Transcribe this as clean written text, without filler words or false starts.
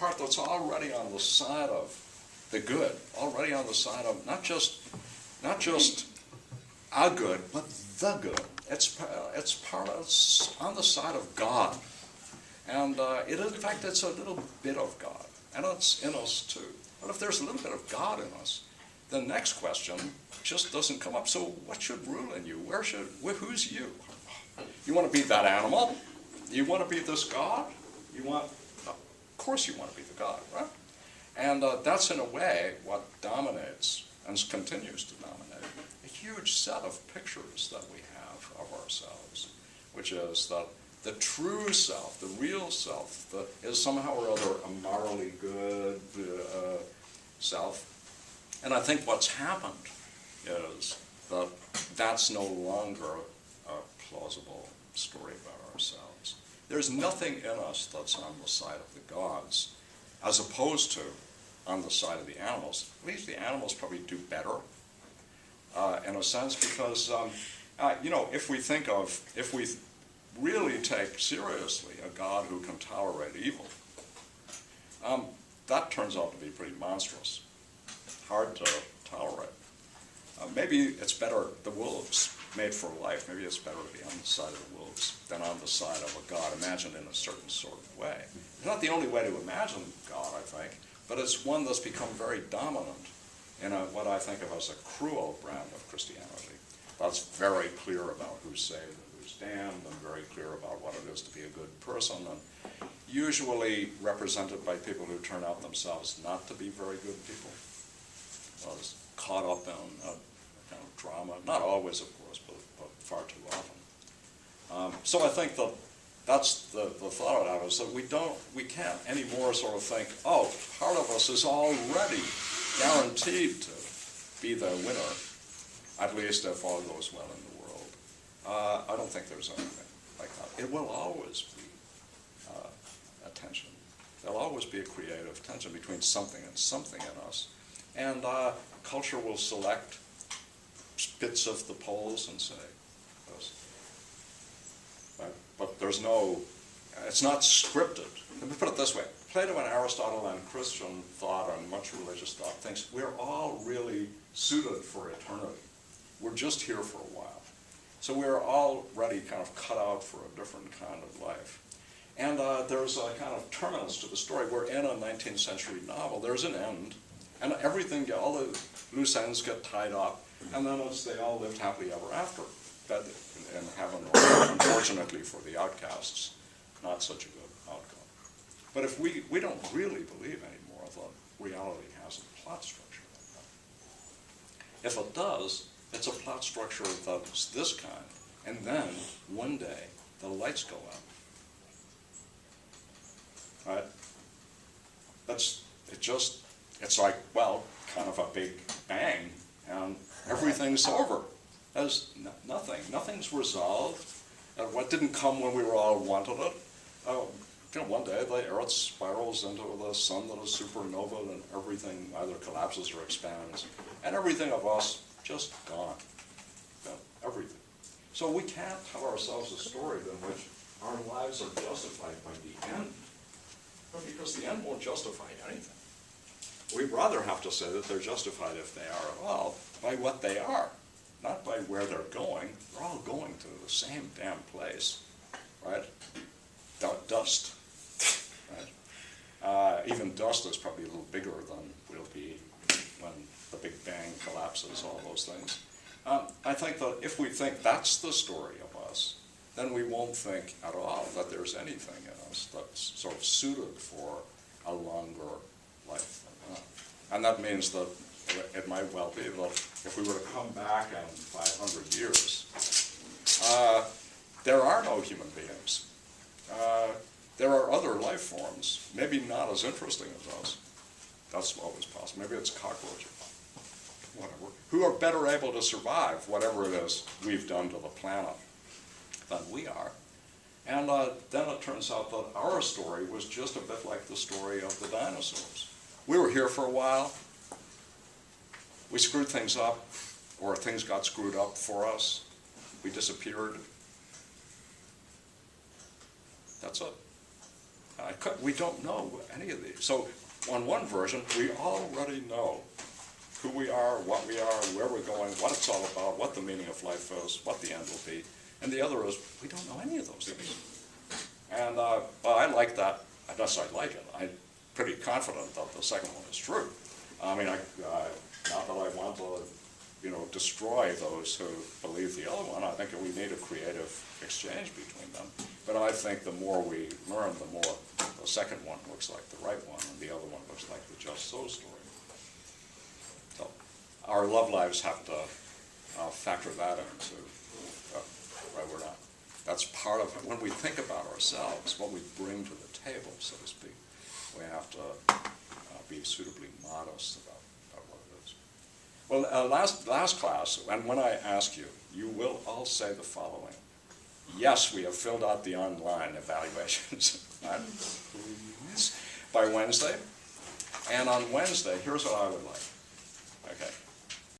part that's already on the side of the good, already on the side of not just a good, but the good. It's on the side of God. And in fact, it's a little bit of God. And it's in us too. But if there's a little bit of God in us, the next question just doesn't come up. So what should rule in you? Who's you? You want to be that animal? You want to be this God? Of course you want to be the God, right? And that's in a way what dominates and continues to dominate a huge set of pictures that we have of ourselves, which is that the true self, the real self, is somehow or other a morally good self. And I think what's happened is that that's no longer a plausible story about ourselves. There's nothing in us that's on the side of the gods, as opposed to on the side of the animals. At least the animals probably do better, in a sense, because, if we really take seriously a God who can tolerate evil, that turns out to be pretty monstrous, hard to tolerate. Maybe it's better, the wolves made for life, maybe it's better to be on the side of the wolves than on the side of a God imagined in a certain sort of way. It's not the only way to imagine God, I think, but it's one that's become very dominant in what I think of as a cruel brand of Christianity. That's very clear about who's saved and who's damned, and very clear about what it is to be a good person, and usually represented by people who turn out themselves not to be very good people. Was caught up in a kind of drama, not always, of course, but far too often. So I think that that's the thought of that, is that we can't anymore sort of think, oh, part of us is already guaranteed to be the winner, at least if all goes well in the world. I don't think there's anything like that. It will always be a tension. There'll always be a creative tension between something and something in us. And culture will select bits of the poles and say, this. But there's no, it's not scripted. Let me put it this way. Plato and Aristotle and Christian thought and much religious thought thinks we're all really suited for eternity. We're just here for a while. So we're already kind of cut out for a different kind of life. And there's a kind of terminus to the story. We're in a 19th century novel. There's an end. And everything, all the loose ends get tied up, and then they all lived happily ever after. But in heaven, or unfortunately for the outcasts, not such a good outcome. But if we don't really believe anymore that reality has a plot structure like that. If it does, it's a plot structure that's this kind, and then one day the lights go out. Right? It's like, well, kind of a big bang, and everything's over. There's nothing's resolved. What didn't come when we were all wanted it. One day the Earth spirals into the sun that is supernova, and everything either collapses or expands, and everything of us just gone. Everything. So we can't tell ourselves a story in which our lives are justified by the end, because the end won't justify anything. We'd rather have to say that they're justified, if they are at all, by what they are, not by where they're going. They're all going to the same damn place, right? Dust, right? Even dust is probably a little bigger than we'll be when the Big Bang collapses, all those things. I think that if we think that's the story of us, then we won't think at all that there's anything in us that's sort of suited for a longer life. And that means that it might well be that if we were to come back in 500 years, there are no human beings. There are other life forms, maybe not as interesting as us. That's always possible. Maybe it's cockroaches, whatever, who are better able to survive whatever it is we've done to the planet than we are. And then it turns out that our story was just a bit like the story of the dinosaurs. We were here for a while. We screwed things up, or things got screwed up for us. We disappeared. That's it. We don't know any of these. So on one version, we already know who we are, what we are, where we're going, what it's all about, what the meaning of life is, what the end will be. And the other is, we don't know any of those things. And well, I like that. I guess I like it. I'm pretty confident that the second one is true. I mean, not that I want to, destroy those who believe the other one. I think we need a creative exchange between them. But I think the more we learn, the more the second one looks like the right one, and the other one looks like the Just So story. So our love lives have to factor that into where we're not. That's part of it. When we think about ourselves, what we bring to the table, so to speak, we have to be suitably modest about what it is. Well, last class, and when I ask you, you will all say the following. Yes, we have filled out the online evaluations by Wednesday. And on Wednesday, here's what I would like. Okay.